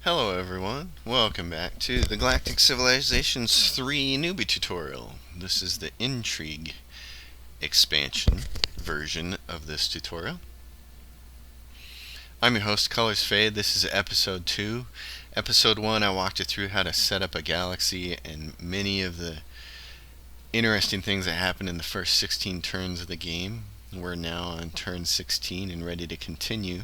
Hello everyone, welcome back to the Galactic Civilizations 3 Newbie tutorial. This is the Intrigue expansion version of this tutorial. I'm your host, Colors Fade. This is episode 2. Episode 1 I walked you through how to set up a galaxy and many of the interesting things that happened in the first 16 turns of the game. We're now on turn 16 and ready to continue.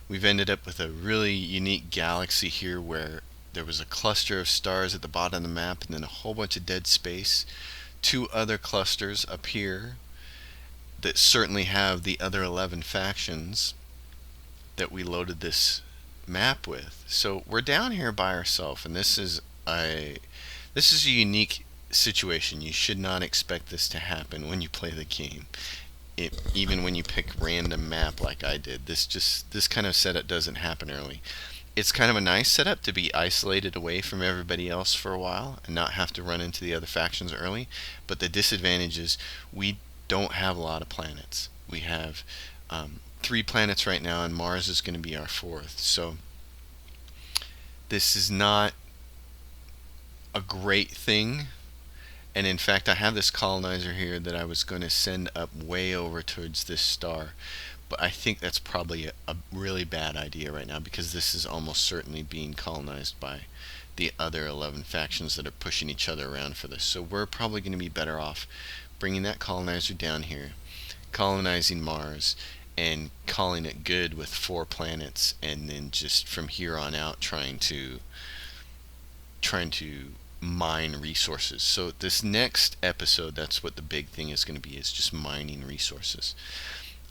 We've ended up with a really unique galaxy here where there was a cluster of stars at the bottom of the map and then a whole bunch of dead space. Two other clusters up here that certainly have the other 11 factions that we loaded this map with. So we're down here by ourselves, and this is a unique situation. You should not expect this to happen when you play the game. Even when you pick random map like I did, this kind of setup doesn't happen early. It's kind of a nice setup to be isolated away from everybody else for a while and not have to run into the other factions early. But the disadvantage is we don't have a lot of planets. We have 3 planets right now, and Mars is going to be our 4th. So this is not a great thing. And in fact, I have this colonizer here that I was going to send up way over towards this star. But I think that's probably a really bad idea right now, because this is almost certainly being colonized by the other 11 factions that are pushing each other around for this. So we're probably going to be better off bringing that colonizer down here, colonizing Mars, and calling it good with 4 planets, and then just from here on out trying to mine resources. So this next episode, that's what the big thing is going to be, is just mining resources.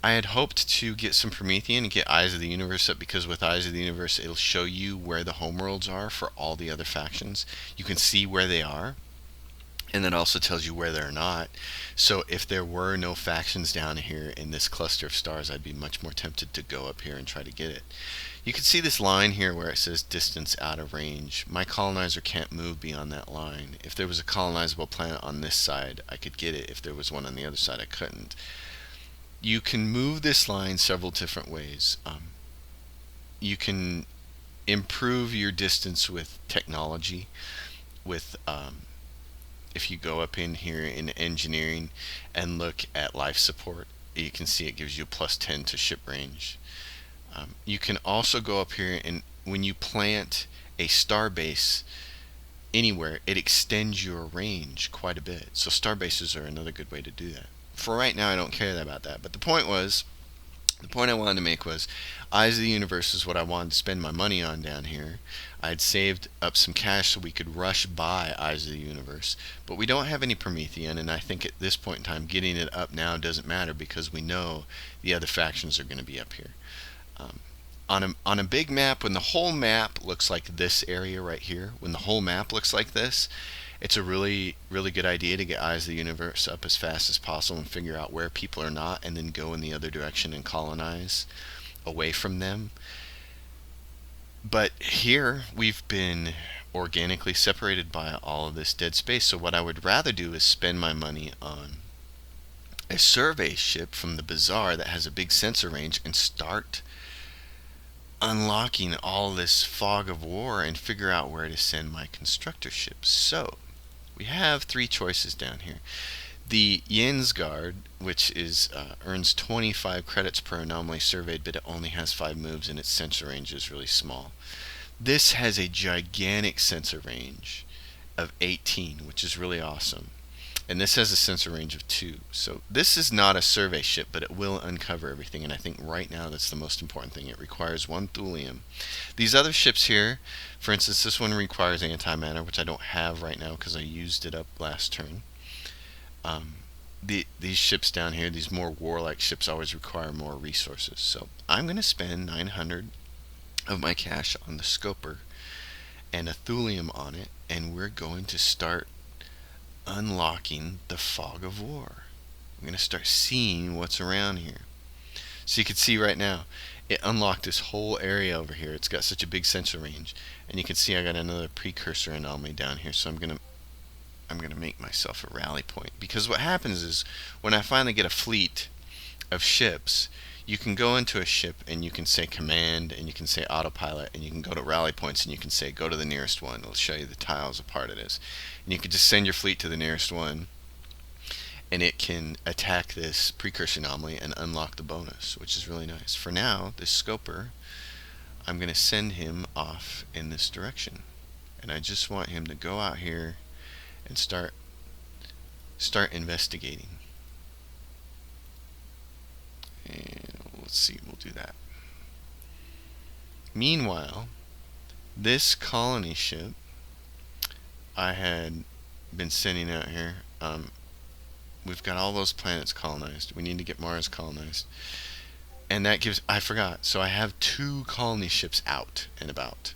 I had hoped to get some Promethean and get Eyes of the Universe up, because with Eyes of the Universe it'll show you where the homeworlds are for all the other factions. You can see where they are, and that also tells you where they're not. So if there were no factions down here in this cluster of stars, I'd be much more tempted to go up here and try to get it. You can see this line here where it says distance out of range. My colonizer can't move beyond that line. If there was a colonizable planet on this side, I could get it. If there was one on the other side, I couldn't. You can move this line several different ways. You can improve your distance with technology. With if you go up in here in engineering and look at life support, you can see it gives you a +10 to ship range. You can also go up here, and when you plant a starbase anywhere, it extends your range quite a bit. So starbases are another good way to do that. For right now, I don't care about that. But the point I wanted to make was, Eyes of the Universe is what I wanted to spend my money on down here. I'd saved up some cash so we could rush buy Eyes of the Universe. But we don't have any Promethean, and I think at this point in time, getting it up now doesn't matter, because we know the other factions are going to be up here. On a big map, when the whole map looks like this area right here, when the whole map looks like this, it's a really good idea to get Eyes of the Universe up as fast as possible and figure out where people are not, and then go in the other direction and colonize away from them. But here we've been organically separated by all of this dead space. So what I would rather do is spend my money on a survey ship from the Bazaar that has a big sensor range and start unlocking all this fog of war and figure out where to send my constructor ships. So we have 3 choices down here. The Jensgard, which is earns 25 credits per anomaly surveyed, but it only has 5 moves and its sensor range is really small. This has a gigantic sensor range of 18, which is really awesome. And this has a sensor range of 2. So this is not a survey ship, but it will uncover everything. And I think right now that's the most important thing. It requires 1 thulium. These other ships here, for instance, this one requires antimatter, which I don't have right now because I used it up last turn. These ships down here, these more warlike ships, always require more resources. So I'm going to spend 900 of my cash on the scoper and a thulium on it, and we're going to start unlocking the fog of war. I'm going to start seeing what's around here. So you can see right now, it unlocked this whole area over here. It's got such a big sensor range, and you can see I got another precursor anomaly down here. So I'm gonna make myself a rally point, because what happens is when I finally get a fleet of ships, you can go into a ship and you can say command and you can say autopilot and you can go to rally points and you can say go to the nearest one. It'll show you the tiles apart it is. And you can just send your fleet to the nearest one and it can attack this precursor anomaly and unlock the bonus, which is really nice. For now, this scoper, I'm going to send him off in this direction. And I just want him to go out here and start investigating. And let's see, we'll do that. Meanwhile, this colony ship I had been sending out here, we've got all those planets colonized. We need to get Mars colonized. And that gives, I forgot, so I have 2 colony ships out and about.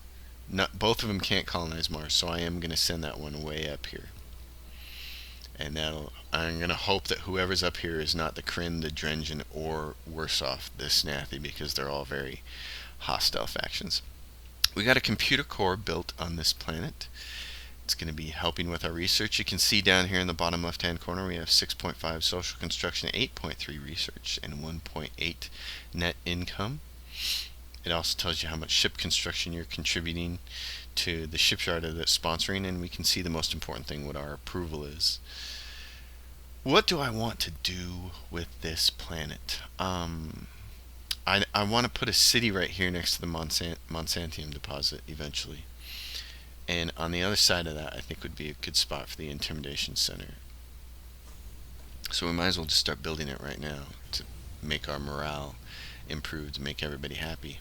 Both of them can't colonize Mars, so I am going to send that one way up here. And I'm going to hope that whoever's up here is not the Kryn, the Drengen, or worse off, the Snathi, because they're all very hostile factions. We got a computer core built on this planet. It's going to be helping with our research. You can see down here in the bottom left hand corner we have 6.5 social construction, 8.3 research, and 1.8 net income. It also tells you how much ship construction you're contributing to the shipyard that's sponsoring, and we can see the most important thing, what our approval is. What do I want to do with this planet? I want to put a city right here next to the Monsantium deposit eventually. And on the other side of that, I think would be a good spot for the Intimidation Center. So we might as well just start building it right now to make our morale improved, make everybody happy.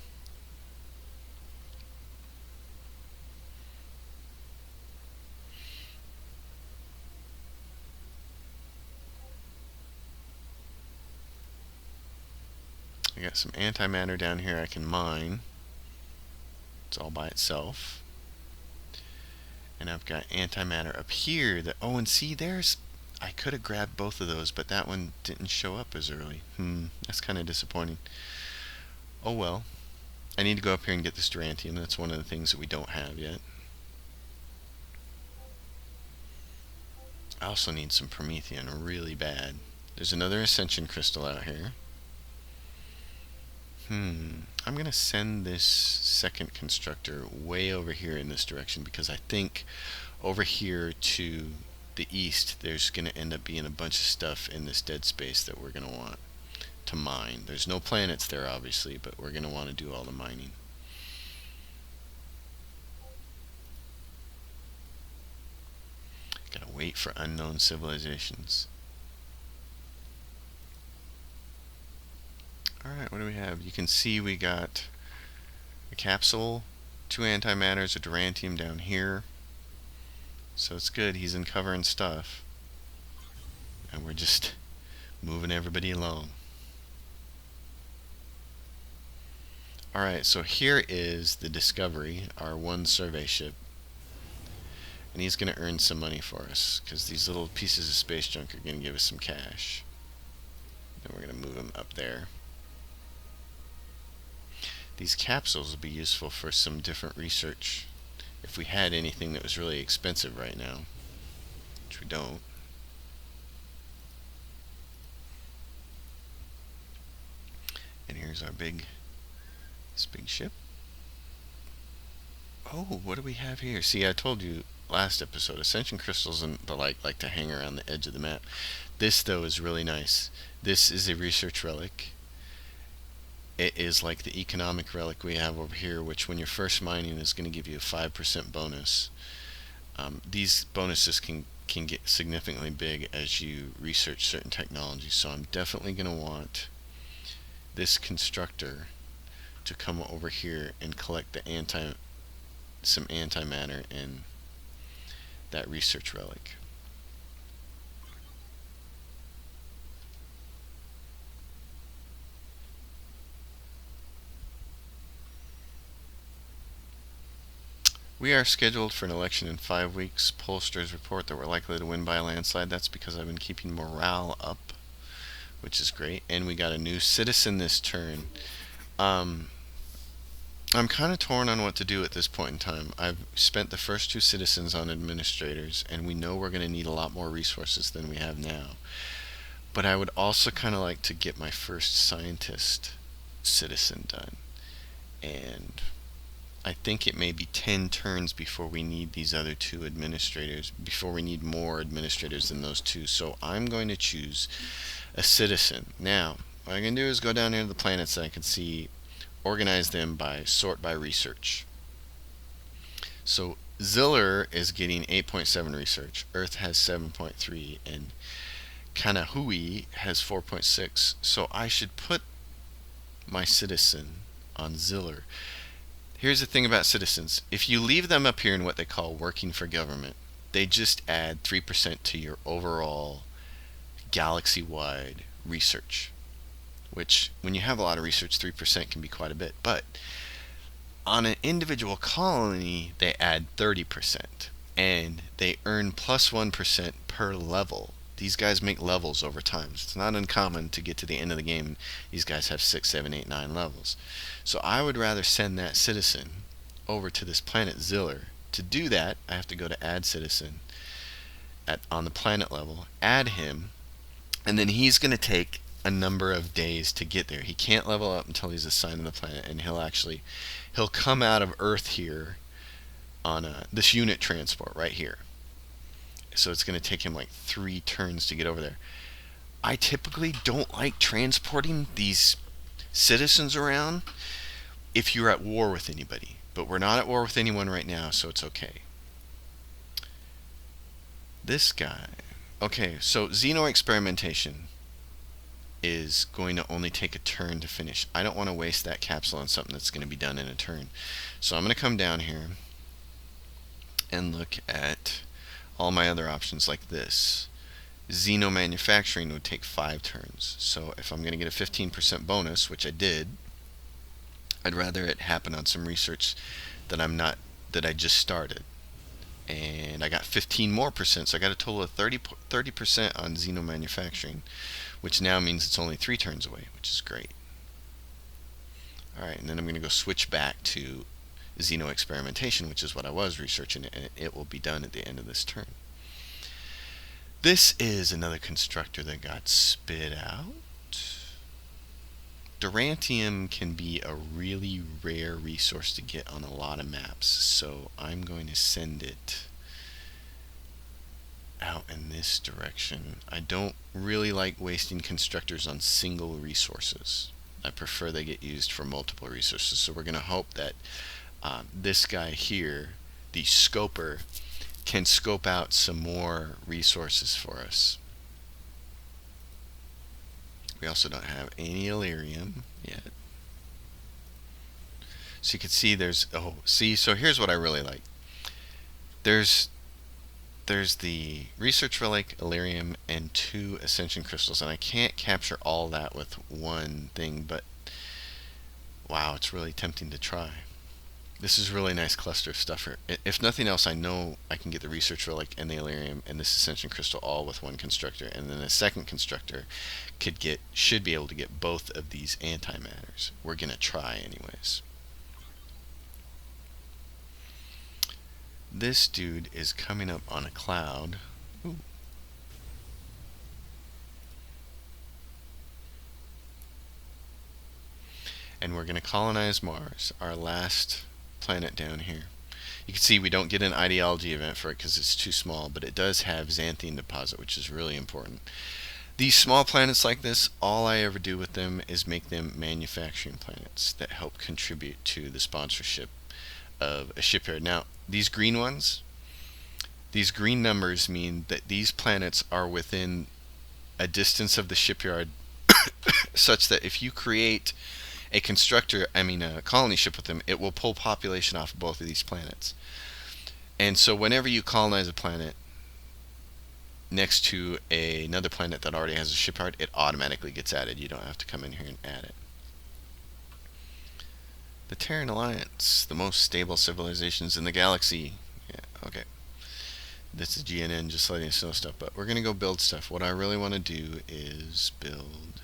I got some antimatter down here I can mine. It's all by itself. And I've got antimatter up here that, oh, and see, I could have grabbed both of those, but that one didn't show up as early. That's kind of disappointing. Oh well. I need to go up here and get this durantium. That's one of the things that we don't have yet. I also need some promethium really bad. There's another ascension crystal out here. I'm going to send this second constructor way over here in this direction, because I think over here to the east there's going to end up being a bunch of stuff in this dead space that we're going to want to mine. There's no planets there obviously, but we're going to want to do all the mining. Gotta wait for unknown civilizations. Alright, what do we have? You can see we got a capsule, 2 antimatters, a durantium down here. So it's good, he's uncovering stuff. And we're just moving everybody along. Alright, so here is the Discovery, our 1 survey ship. And he's going to earn some money for us, because these little pieces of space junk are going to give us some cash. Then we're going to move him up there. These capsules will be useful for some different research if we had anything that was really expensive right now, which we don't. And here's our this big ship. Oh, what do we have here? See, I told you last episode, ascension crystals and the like to hang around the edge of the map. This though is really nice. This is a research relic. It is like the economic relic we have over here, which when you're first mining is going to give you a 5% bonus. These bonuses can get significantly big as you research certain technologies, so I'm definitely going to want this constructor to come over here and collect some antimatter in that research relic. We are scheduled for an election in 5 weeks. Pollsters report that we're likely to win by a landslide. That's because I've been keeping morale up, which is great. And we got a new citizen this turn. I'm kind of torn on what to do at this point in time. I've spent the first 2 citizens on administrators, and we know we're going to need a lot more resources than we have now. But I would also kind of like to get my first scientist citizen done. And I think it may be 10 turns before we need these other two administrators, before we need more administrators than those two. So I'm going to choose a citizen. Now, what I'm going to do is go down here to the planets that I can see, organize them by sort by research. So Ziller is getting 8.7 research, Earth has 7.3, and Kanahui has 4.6. So I should put my citizen on Ziller. Here's the thing about citizens. If you leave them up here in what they call working for government, they just add 3% to your overall galaxy-wide research, which when you have a lot of research, 3% can be quite a bit. But on an individual colony, they add 30%, and they earn plus 1% per level. These guys make levels over time. So it's not uncommon to get to the end of the game. These guys have 6, 7, 8, 9 levels. So I would rather send that citizen over to this planet Ziller. To do that, I have to go to add citizen on the planet level, add him, and then he's going to take a number of days to get there. He can't level up until he's assigned to the planet, and he'll come out of Earth here on this unit transport right here. So it's going to take him like 3 turns to get over there. I typically don't like transporting these citizens around if you're at war with anybody, but we're not at war with anyone right now, so it's okay. This guy, okay, so Xeno experimentation is going to only take a turn to finish. I don't want to waste that capsule on something that's going to be done in a turn. So I'm going to come down here and look at all my other options like this. Xeno manufacturing would take 5 turns. So if I'm going to get a 15% bonus, which I did, I'd rather it happen on some research that I just started. And I got 15 more percent, so I got a total of 30% on Xeno manufacturing, which now means it's only 3 turns away, which is great. Alright, and then I'm going to go switch back to Xeno experimentation, which is what I was researching, and it will be done at the end of this turn. This is another constructor that got spit out. Durantium can be a really rare resource to get on a lot of maps, so I'm going to send it out in this direction. I don't really like wasting constructors on single resources. I prefer they get used for multiple resources, so we're going to hope that this guy here, the scoper, can scope out some more resources for us. We also don't have any Illyrium yet. So you can see so here's what I really like. There's the research relic, Illyrium, and 2 ascension crystals, and I can't capture all that with one thing, but wow, it's really tempting to try. This is a really nice cluster of stuff here. If nothing else, I know I can get the research relic and the Illyrium and this ascension crystal all with one constructor, and then a second constructor should be able to get both of these antimatters. We're gonna try anyways. This dude is coming up on a cloud. Ooh. And we're gonna colonize Mars, our last planet down here. You can see we don't get an ideology event for it because it's too small, but it does have xanthine deposit, which is really important. These small planets like this, all I ever do with them is make them manufacturing planets that help contribute to the sponsorship of a shipyard. Now, these green ones, these green numbers mean that these planets are within a distance of the shipyard such that if you create a colony ship with them, it will pull population off of both of these planets. And so whenever you colonize a planet next to another planet that already has a shipyard, it automatically gets added. You don't have to come in here and add it. The Terran Alliance, the most stable civilizations in the galaxy. Yeah, okay. This is GNN just letting us know stuff, but we're going to go build stuff. What I really want to do is build...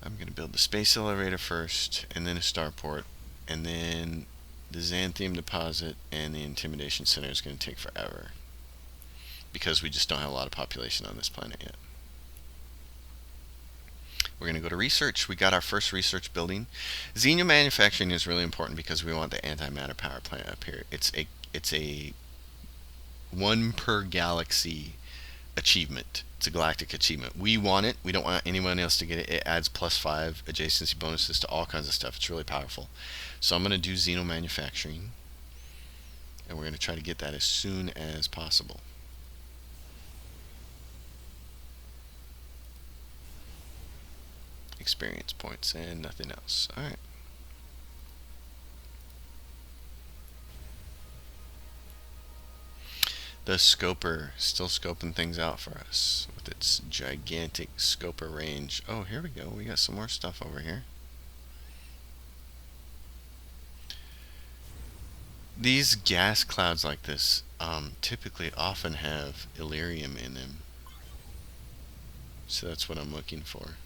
I'm going to build the space elevator first, and then a starport, and then the xanthium deposit and the intimidation center is going to take forever because we just don't have a lot of population on this planet yet. We're going to go to research. We got our first research building. Xeno manufacturing is really important because we want the antimatter power plant up here. It's a one per galaxy achievement. It's a galactic achievement. We want it. We don't want anyone else to get it. It adds +5 adjacency bonuses to all kinds of stuff. It's really powerful. So I'm going to do Xeno manufacturing, and we're going to try to get that as soon as possible. Experience points and nothing else. All right. The Scoper still scoping things out for us with its gigantic Scoper range. Oh, here we go. We got some more stuff over here. These gas clouds like this typically often have Illyrium in them. So that's what I'm looking for.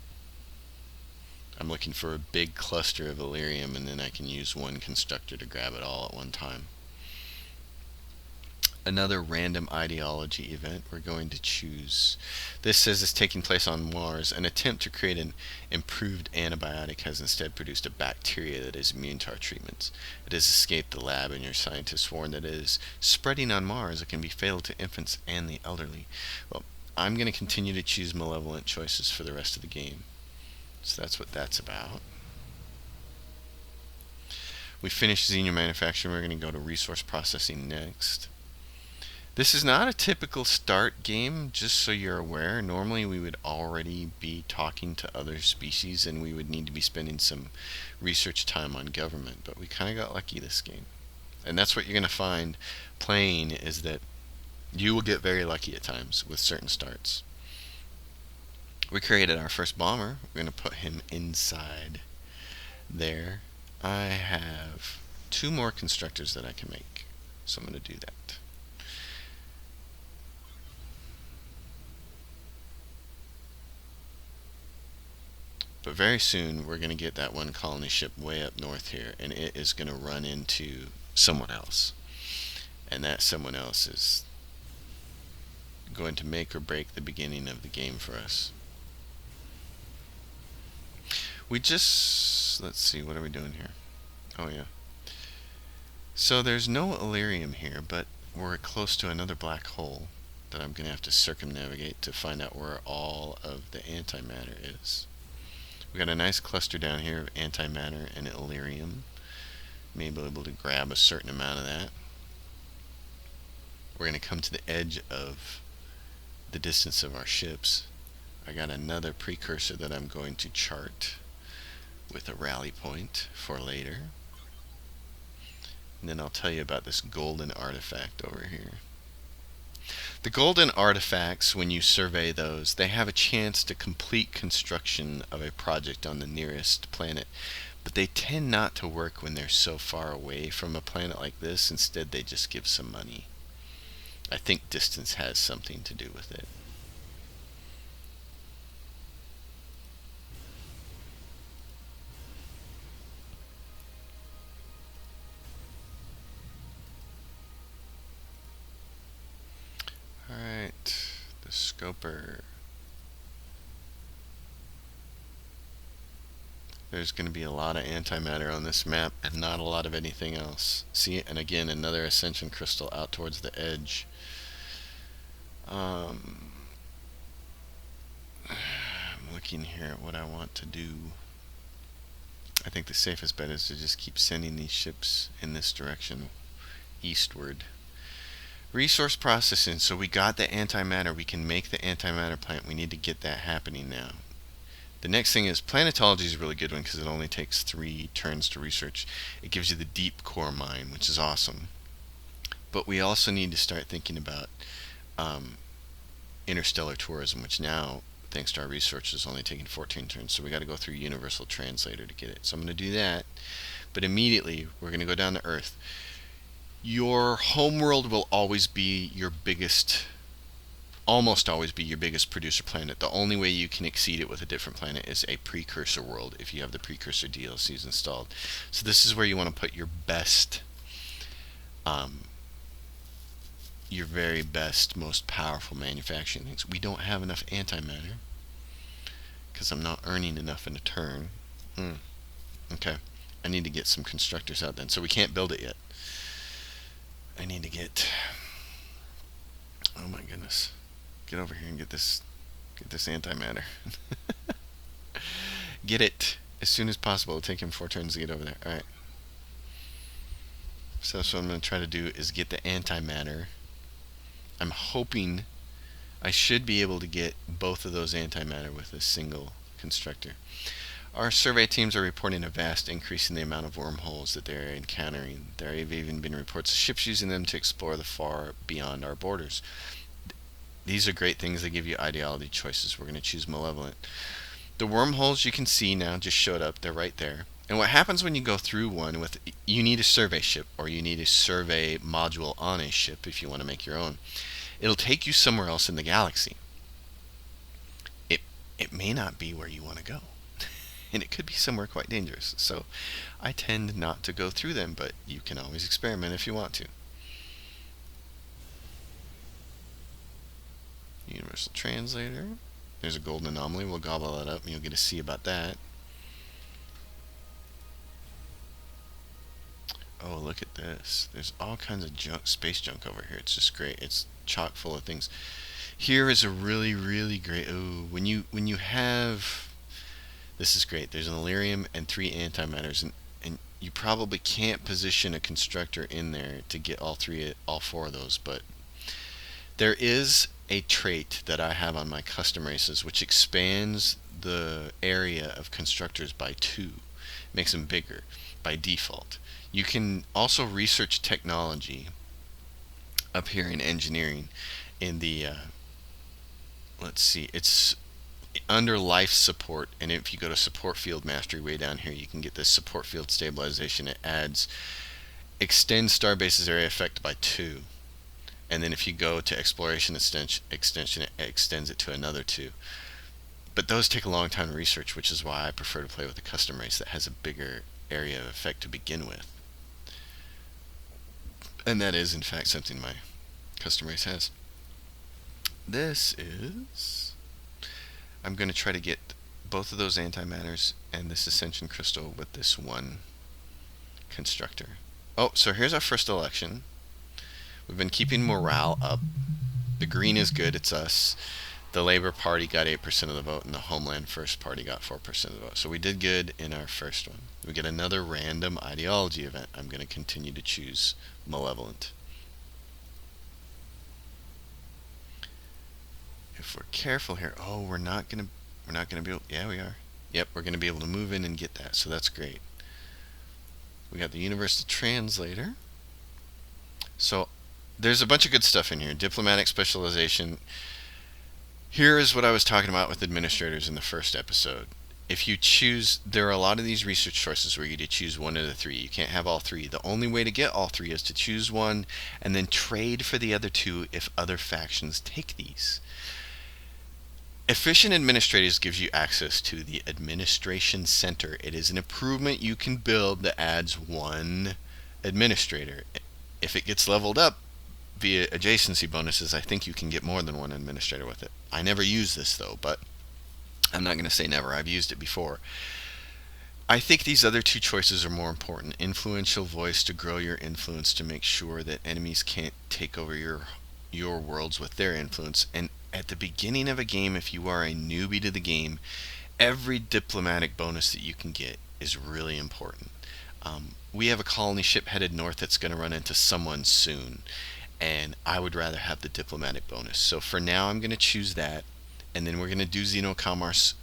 I'm looking for a big cluster of Illyrium, and then I can use one constructor to grab it all at one time. Another random ideology event we're going to choose. This says it's taking place on Mars. An attempt to create an improved antibiotic has instead produced a bacteria that is immune to our treatments. It has escaped the lab, and your scientists warn that it is spreading on Mars. It can be fatal to infants and the elderly. Well, I'm going to continue to choose malevolent choices for the rest of the game. So that's what that's about. We finished Xeno manufacturing. We're going to go to resource processing next. This is not a typical start game, just so you're aware. Normally we would already be talking to other species and we would need to be spending some research time on government, but we kind of got lucky this game. And that's what you're going to find playing, is that you will get very lucky at times with certain starts. We created our first bomber. We're going to put him inside there. I have 2 more constructors that I can make, so I'm going to do that. But very soon we're going to get that one colony ship way up north here, and it is going to run into someone else. And that someone else is going to make or break the beginning of the game for us. Let's see, what are we doing here? Oh yeah. So there's no Illyrium here, but we're close to another black hole that I'm going to have to circumnavigate to find out where all of the antimatter is. We got a nice cluster down here of antimatter and Illyrium. Maybe able to grab a certain amount of that. We're going to come to the edge of the distance of our ships. I got another precursor that I'm going to chart with a rally point for later. And then I'll tell you about this golden artifact over here. The golden artifacts, when you survey those, they have a chance to complete construction of a project on the nearest planet, but they tend not to work when they're so far away from a planet like this. Instead, they just give some money. I think distance has something to do with it. Alright, the Scoper. There's going to be a lot of antimatter on this map and not a lot of anything else. See, and again, another ascension crystal out towards the edge. I'm looking here at what I want to do. I think the safest bet is to just keep sending these ships in this direction, eastward. Resource processing. So we got the antimatter. We can make the antimatter plant. We need to get that happening now. The next thing is planetology is a really good one because it only takes 3 turns to research. It gives you the deep core mine, which is awesome. But we also need to start thinking about interstellar tourism, which now, thanks to our research, is only taking 14 turns. So we got to go through Universal Translator to get it. So I'm going to do that. But immediately we're going to go down to Earth. Your homeworld will always be your biggest, almost always be your biggest producer planet. The only way you can exceed it with a different planet is a precursor world if you have the precursor DLCs installed. So this is where you want to put your best, your very best, most powerful manufacturing things. We don't have enough antimatter because I'm not earning enough in a turn. Okay. I need to get some constructors out then. So we can't build it yet. I need to get... Oh my goodness. Get over here and get this antimatter. Get it as soon as possible. It'll take him 4 turns to get over there. Alright. So that's what I'm going to try to do, is get the antimatter. I'm hoping I should be able to get both of those antimatter with a single constructor. Our survey teams are reporting a vast increase in the amount of wormholes that they're encountering. There have even been reports of ships using them to explore the far beyond our borders. These are great things. They give you ideology choices. We're going to choose Malevolent. The wormholes you can see now just showed up. They're right there. And what happens when you go through one with, you need a survey ship, or you need a survey module on a ship if you want to make your own. It'll take you somewhere else in the galaxy. It may not be where you want to go. And it could be somewhere quite dangerous. So I tend not to go through them, but you can always experiment if you want to. Universal Translator. There's a golden anomaly. We'll gobble that up and you'll get to see about that. Oh, look at this. There's all kinds of junk, space junk over here. It's just great. It's chock full of things. Here is a really, really great... Oh, when you have... This is great. There's an Illyrium and 3 antimatters, and you probably can't position a constructor in there to get all 4 of those, but there is a trait that I have on my custom races which expands the area of constructors by 2. Makes them bigger by default. You can also research technology up here in engineering in the let's see, it's under life support, and if you go to support field mastery way down here, you can get this support field stabilization. It adds extends Starbases area effect by 2, and then if you go to exploration extension, it extends it to another 2. But those take a long time to research, which is why I prefer to play with a custom race that has a bigger area of effect to begin with. And that is in fact something my custom race has. This is... I'm going to try to get both of those antimatters and this Ascension Crystal with this one constructor. Oh, so here's our first election. We've been keeping morale up. The green is good, it's us. The Labour Party got 8% of the vote, and the Homeland First Party got 4% of the vote. So we did good in our first one. We get another random ideology event. I'm going to continue to choose Malevolent. If we're careful here, oh, we're not gonna be able, yeah, we are. Yep, we're gonna be able to move in and get that, so that's great. We got the Universal Translator. So there's a bunch of good stuff in here. Diplomatic Specialization. Here is what I was talking about with administrators in the first episode. If you choose, there are a lot of these research choices where you get to choose one of the 3. You can't have all 3. The only way to get all 3 is to choose one and then trade for the other 2 if other factions take these. Efficient Administrators gives you access to the Administration Center. It is an improvement you can build that adds 1 administrator. If it gets leveled up via adjacency bonuses, I think you can get more than 1 administrator with it. I never use this though, but I'm not going to say never. I've used it before. I think these other 2 choices are more important. Influential voice to grow your influence, to make sure that enemies can't take over your worlds with their influence. And at the beginning of a game, if you are a newbie to the game, every diplomatic bonus that you can get is really important. We have a colony ship headed north that's going to run into someone soon, and I would rather have the diplomatic bonus. So for now, I'm going to choose that, and then we're going to do Xenocommerce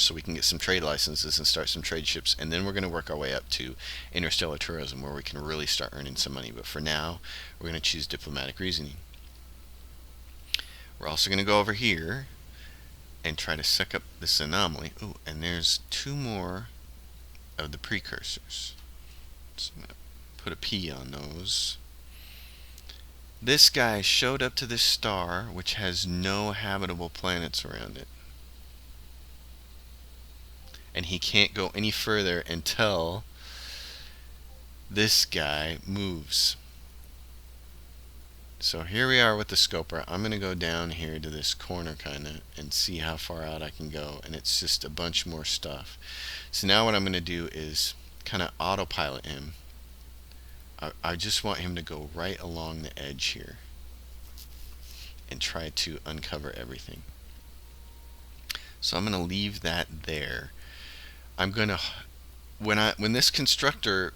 so we can get some trade licenses and start some trade ships, and then we're going to work our way up to interstellar tourism where we can really start earning some money. But for now, we're going to choose diplomatic reasoning. We're also going to go over here and try to suck up this anomaly. Ooh, and there's 2 more of the precursors. So I'm going to put a P on those. This guy showed up to this star, which has no habitable planets around it. And he can't go any further until this guy moves. So here we are with the scoper. I'm going to go down here to this corner kind of and see how far out I can go, and it's just a bunch more stuff. So now what I'm going to do is kind of autopilot him. I just want him to go right along the edge here and try to uncover everything. So I'm going to leave that there. I'm going to, when this constructor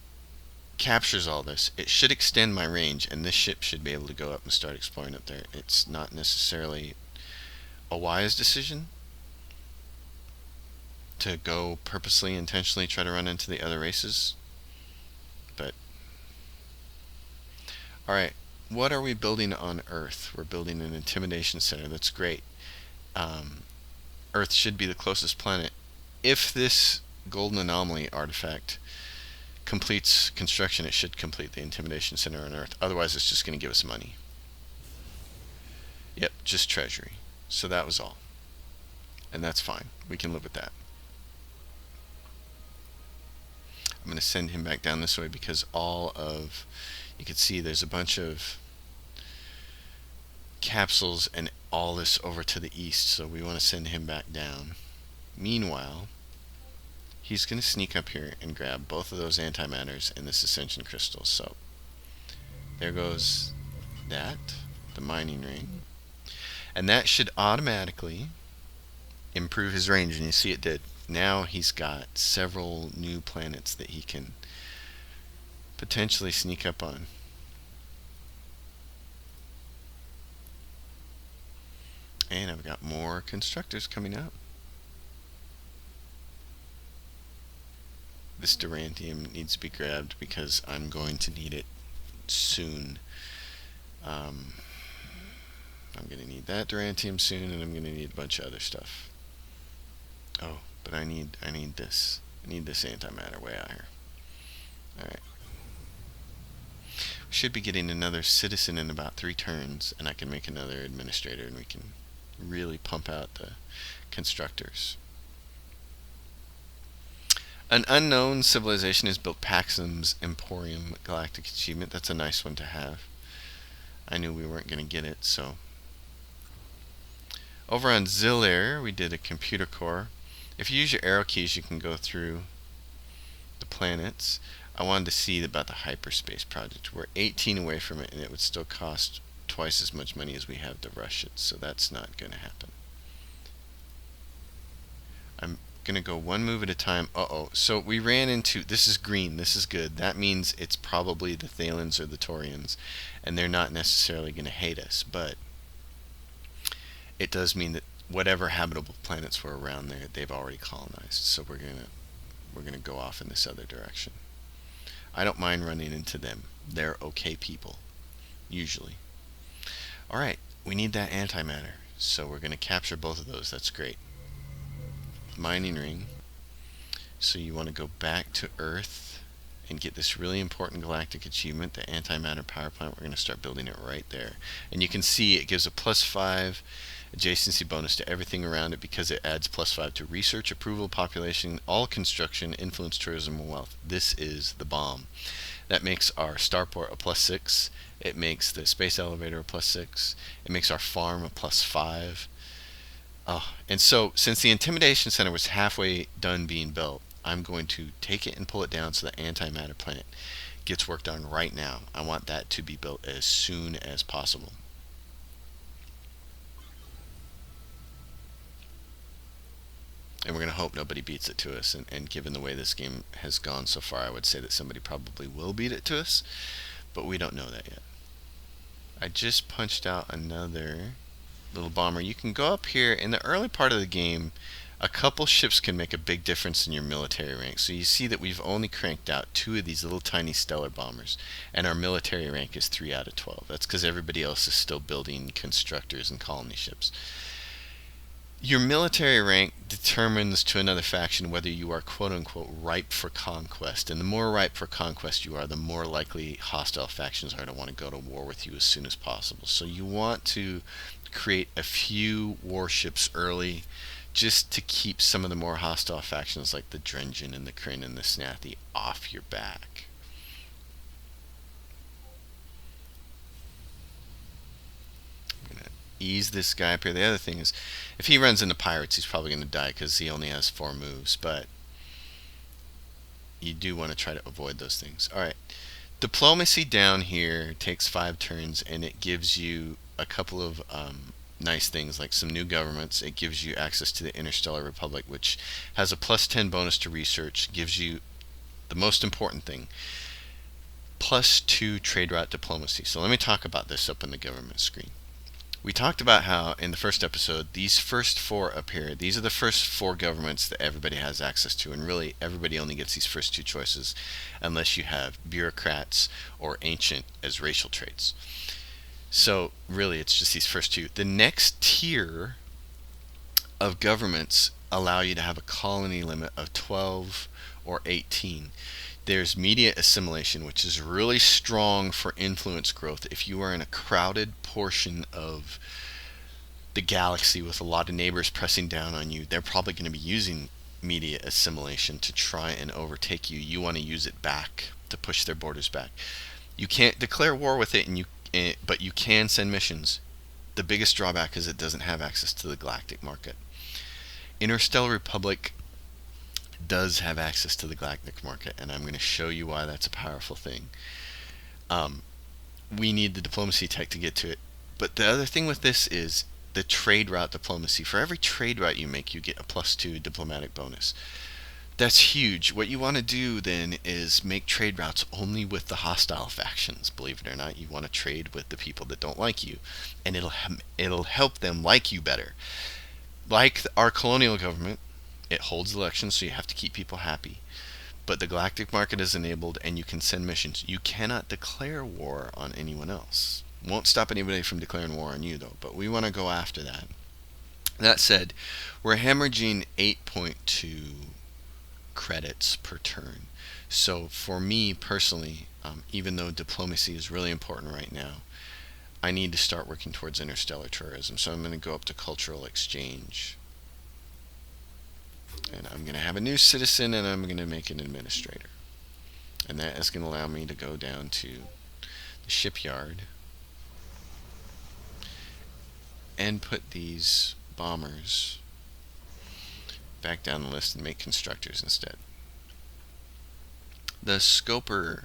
captures all this, it should extend my range, and this ship should be able to go up and start exploring up there. It's not necessarily a wise decision to go purposely, intentionally try to run into the other races, but alright, what are we building on Earth? We're building an intimidation center. That's great. Earth should be the closest planet. If this golden anomaly artifact completes construction, it should complete the intimidation center on Earth. Otherwise, it's just going to give us money. Yep, just treasury. So that was all. And that's fine. We can live with that. I'm going to send him back down this way because you can see there's a bunch of capsules and all this over to the east, so we want to send him back down. Meanwhile, he's going to sneak up here and grab both of those antimatters and this ascension crystal. So there goes that, the mining ring, and that should automatically improve his range, and you see it did. Now he's got several new planets that he can potentially sneak up on. And I've got more constructors coming up. This Durantium needs to be grabbed because I'm going to need it soon. I'm going to need that Durantium soon, and I'm going to need a bunch of other stuff. Oh, but I need this. I need this antimatter way out here. Alright. We should be getting another citizen in about 3 turns, and I can make another administrator, and we can really pump out the constructors. An unknown civilization has built Paxum's Emporium Galactic Achievement. That's a nice one to have. I knew we weren't going to get it, so. Over on Zillair, we did a computer core. If you use your arrow keys, you can go through the planets. I wanted to see about the hyperspace project. We're 18 away from it, and it would still cost twice as much money as we have to rush it, so that's not going to happen. I'm going to go one move at a time. So we ran into, this is green, this is good. That means it's probably the Thalans or the Taurians, and they're not necessarily going to hate us, but it does mean that whatever habitable planets were around there, they've already colonized, so we're going to go off in this other direction. I don't mind running into them. They're okay people, usually. Alright, we need that antimatter, so we're going to capture both of those. That's great. Mining ring. So you want to go back to Earth and get this really important galactic achievement, the antimatter power plant. We're going to start building it right there. And you can see it gives a +5 adjacency bonus to everything around it because it adds +5 to research, approval, population, all construction, influence, tourism, and wealth. This is the bomb. That makes our starport a +6. It makes the space elevator a +6. It makes our farm a +5. And so since the intimidation center was halfway done being built, I'm going to take it and pull it down so the antimatter plant gets worked on right now. I want that to be built as soon as possible. And we're going to hope nobody beats it to us. And given the way this game has gone so far, I would say that somebody probably will beat it to us. But we don't know that yet. I just punched out another little bomber. You can go up here. In the early part of the game, a couple ships can make a big difference in your military rank. So you see that we've only cranked out 2 of these little tiny stellar bombers. And our military rank is 3 out of 12. That's because everybody else is still building constructors and colony ships. Your military rank determines to another faction whether you are quote-unquote ripe for conquest. And the more ripe for conquest you are, the more likely hostile factions are to want to go to war with you as soon as possible. So you want to create a few warships early just to keep some of the more hostile factions like the Drengen and the Kryn and the Snathi off your back. ease this guy up here. The other thing is, if he runs into pirates, he's probably going to die because he only has 4 moves. But you do want to try to avoid those things. All right. Diplomacy down here takes 5 turns, and it gives you a couple of nice things like some new governments. It gives you access to the Interstellar Republic, which has a +10 bonus to research. Gives you the most important thing, +2 trade route diplomacy. So let me talk about this up on the government screen. We talked about how in the first episode, these first 4 up here, these are the first 4 governments that everybody has access to, and really everybody only gets these first 2 choices unless you have bureaucrats or ancient as racial traits. So really it's just these first 2. The next tier of governments allow you to have a colony limit of 12 or 18. There's media assimilation, which is really strong for influence growth. If you are in a crowded portion of the galaxy with a lot of neighbors pressing down on you, they're probably going to be using media assimilation to try and overtake you. You want to use it back to push their borders back. You can't declare war with it, but you can send missions. The biggest drawback is it doesn't have access to the galactic market. Interstellar Republic does have access to the galactic market, and I'm going to show you why that's a powerful thing. We need the diplomacy tech to get to it. But the other thing with this is the trade route diplomacy. For every trade route you make, you get a +2 diplomatic bonus. That's huge. What you want to do then is make trade routes only with the hostile factions. Believe it or not, you want to trade with the people that don't like you, and it'll help them like you better. Like our colonial government, it holds elections, so you have to keep people happy. But the galactic market is enabled, and you can send missions. You cannot declare war on anyone else. Won't stop anybody from declaring war on you, though. But we want to go after that. That said, we're hemorrhaging 8.2 credits per turn. So for me personally, even though diplomacy is really important right now, I need to start working towards interstellar tourism. So I'm going to go up to cultural exchange. And I'm going to have a new citizen, and I'm going to make an administrator. And that is going to allow me to go down to the shipyard and put these bombers back down the list and make constructors instead. The scoper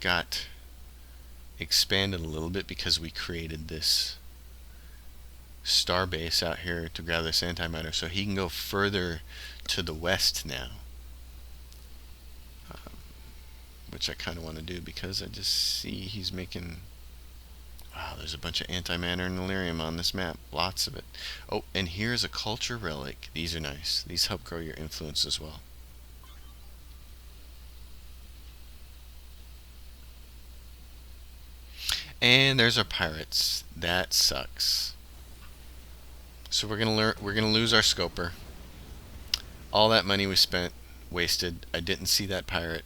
got expanded a little bit because we created this starbase out here to grab this antimatter, so he can go further to the west now, which I kind of want to do because I just see he's making, wow, there's a bunch of antimatter and Elerium on this map, lots of it. Oh, and here's a culture relic. These are nice. These help grow your influence as well. And there's our pirates. That sucks. So we're gonna lose our scoper. All that money we spent wasted. I didn't see that pirate.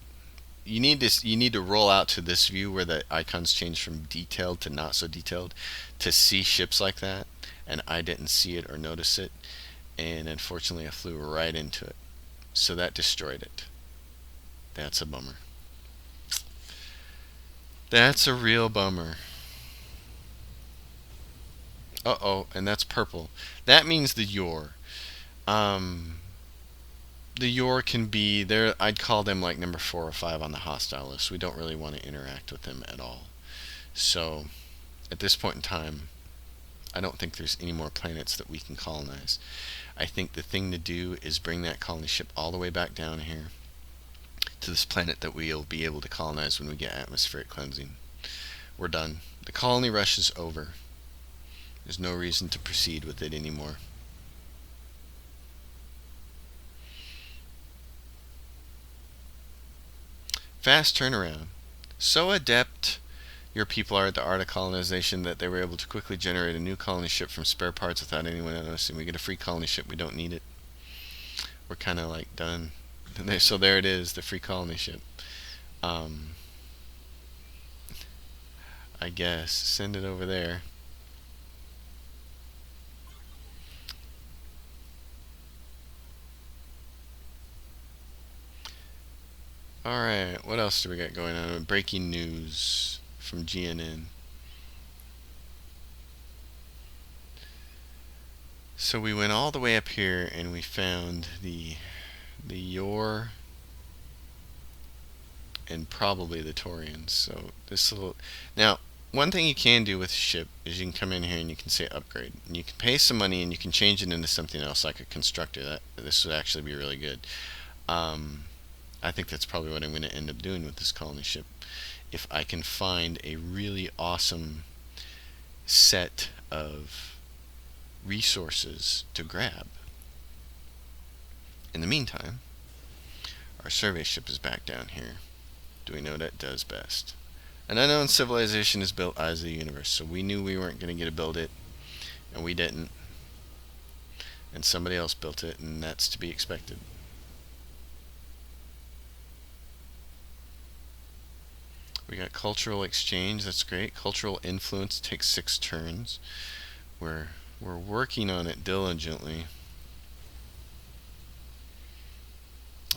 You need to roll out to this view where the icons change from detailed to not so detailed to see ships like that, and I didn't see it or notice it, and unfortunately I flew right into it. So that destroyed it. That's a bummer. That's a real bummer. Uh-oh, and that's purple. That means the Yor. The Yor can be there. I'd call them like number 4 or 5 on the hostile list. We don't really want to interact with them at all. So at this point in time, I don't think there's any more planets that we can colonize. I think the thing to do is bring that colony ship all the way back down here to this planet that we'll be able to colonize when we get atmospheric cleansing. We're done. The colony rush is over. There's no reason to proceed with it anymore. Fast turnaround. So adept your people are at the art of colonization that they were able to quickly generate a new colony ship from spare parts without anyone noticing. We get a free colony ship. We don't need it. We're kind of like done. So there it is, the free colony ship. I guess send it over there. Alright, what else do we got going on? Breaking news from GNN. So we went all the way up here and we found the Yor and probably the Taurians. So this little now. One thing you can do with a ship is you can come in here and you can say upgrade. And you can pay some money and you can change it into something else like a constructor. This would actually be really good. I think that's probably what I'm going to end up doing with this colony ship. If I can find a really awesome set of resources to grab. In the meantime, our survey ship is back down here, doing what it does best. An unknown civilization has built Eyes of the Universe, so we knew we weren't going to get to build it, and we didn't. And somebody else built it, and that's to be expected. We got cultural exchange, that's great. Cultural influence takes 6 turns. We're working on it diligently.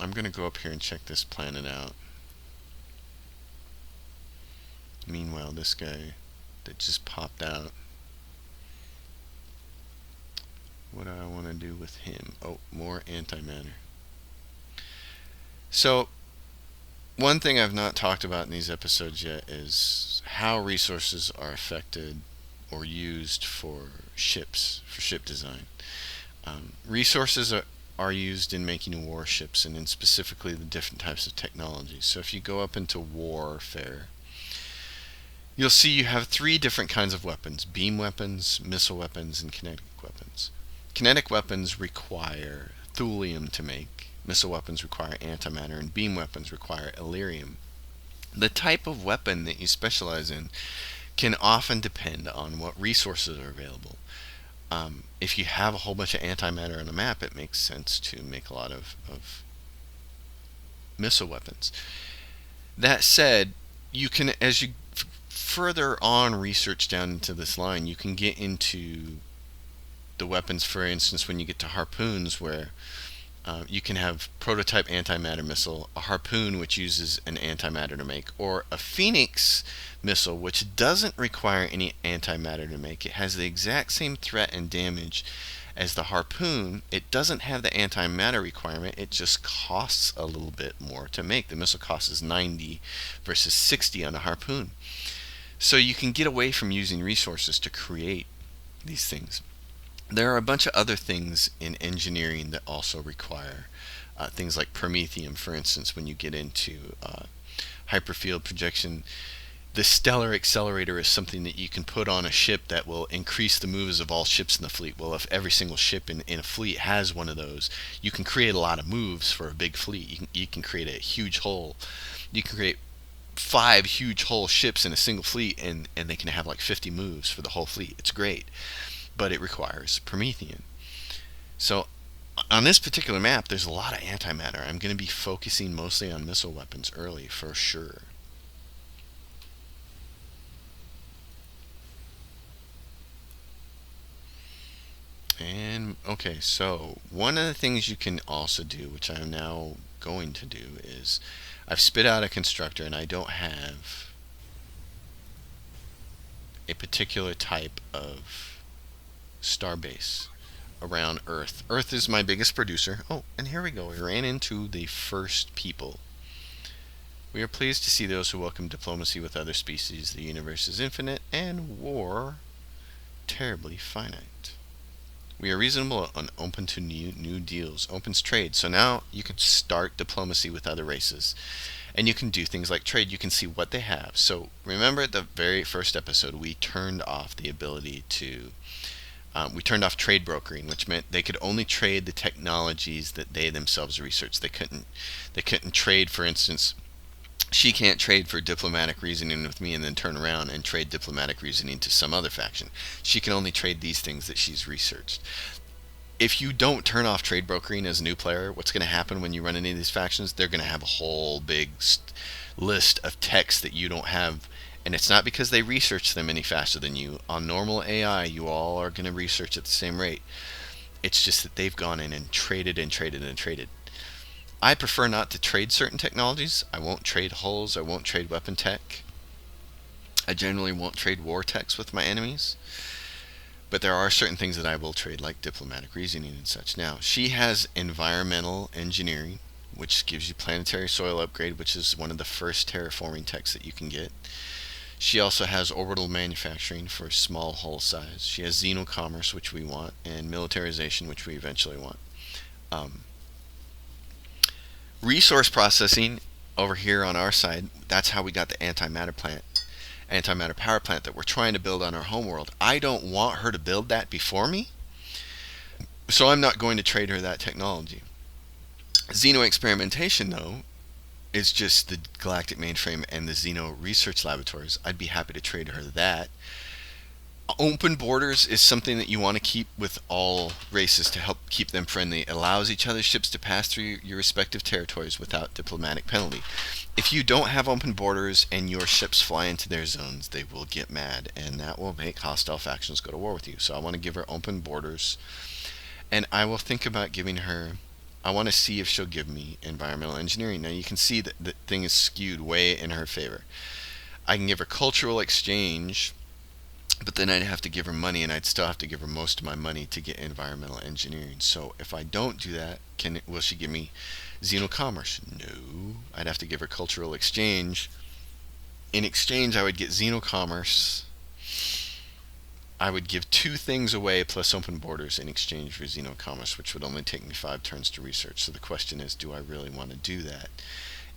I'm going to go up here and check this planet out. Meanwhile, this guy that just popped out, what do I want to do with him? Oh, more antimatter. So, one thing I've not talked about in these episodes yet is how resources are affected or used for ships, for ship design. Resources are used in making warships and in specifically the different types of technologies. So if you go up into warfare, you'll see you have 3 different kinds of weapons: beam weapons, missile weapons, and kinetic weapons. Kinetic weapons require thulium to make, missile weapons require antimatter, and beam weapons require Illyrium. The type of weapon that you specialize in can often depend on what resources are available. If you have a whole bunch of antimatter on a map, it makes sense to make a lot of missile weapons. That said, you can, as you further on research down into this line, you can get into the weapons, for instance, when you get to harpoons, where you can have prototype antimatter missile, a harpoon which uses an antimatter to make, or a phoenix missile which doesn't require any antimatter to make. It has the exact same threat and damage as the harpoon. It doesn't have the antimatter requirement, it just costs a little bit more to make. The missile cost is 90 versus 60 on a harpoon. So you can get away from using resources to create these things. There are a bunch of other things in engineering that also require things like promethium, for instance. When you get into hyperfield projection, the stellar accelerator is something that you can put on a ship that will increase the moves of all ships in the fleet. Well, if every single ship in a fleet has one of those, you can create a lot of moves for a big fleet. You can create a huge hull. You can create 5 huge hull ships in a single fleet, and they can have like 50 moves for the whole fleet. It's great, but it requires promethium. So on this particular map, there's a lot of antimatter. I'm going to be focusing mostly on missile weapons early, for sure. And okay, so one of the things you can also do, which I'm now going to do, is I've spit out a constructor and I don't have a particular type of starbase around Earth. Earth is my biggest producer. Oh, and here we go. We ran into the first people. We are pleased to see those who welcome diplomacy with other species. The universe is infinite and war terribly finite. We are reasonable and open to new deals. Opens trade. So now you can start diplomacy with other races. And you can do things like trade. You can see what they have. So remember at the very first episode, we turned off the ability to... we turned off trade brokering, which meant they could only trade the technologies that they themselves researched. They couldn't trade, for instance... She can't trade for diplomatic reasoning with me and then turn around and trade diplomatic reasoning to some other faction. She can only trade these things that she's researched. If you don't turn off trade brokering as a new player, what's going to happen when you run into these factions? They're going to have a whole big list of techs that you don't have. And it's not because they research them any faster than you. On normal AI, you all are going to research at the same rate. It's just that they've gone in and traded and traded and traded. I prefer not to trade certain technologies. I won't trade hulls. I won't trade weapon tech. I generally won't trade war techs with my enemies. But there are certain things that I will trade, like diplomatic reasoning and such. Now, she has environmental engineering, which gives you planetary soil upgrade, which is one of the first terraforming techs that you can get. She also has orbital manufacturing for small hull size. She has xenocommerce, which we want, and militarization, which we eventually want. Um, Resource processing over here on our side, that's how we got the antimatter power plant that we're trying to build on our homeworld. I don't want her to build that before me, so I'm not going to trade her that technology. Xeno experimentation, though, is just the galactic mainframe and the Xeno research laboratories. I'd be happy to trade her that. Open borders is something that you want to keep with all races to help keep them friendly. It allows each other's ships to pass through your respective territories without diplomatic penalty. If you don't have open borders and your ships fly into their zones, they will get mad, and that will make hostile factions go to war with you. So I want to give her open borders, and I will think about giving her, I want to see if she'll give me environmental engineering. Now you can see that the thing is skewed way in her favor. I can give her cultural exchange, but then I'd have to give her money, and I'd still have to give her most of my money to get environmental engineering. So if I don't do that, will she give me xenocommerce? No. I'd have to give her cultural exchange. In exchange, I would get xenocommerce. I would give 2 things away plus open borders in exchange for xenocommerce, which would only take me 5 turns to research. So the question is, do I really want to do that?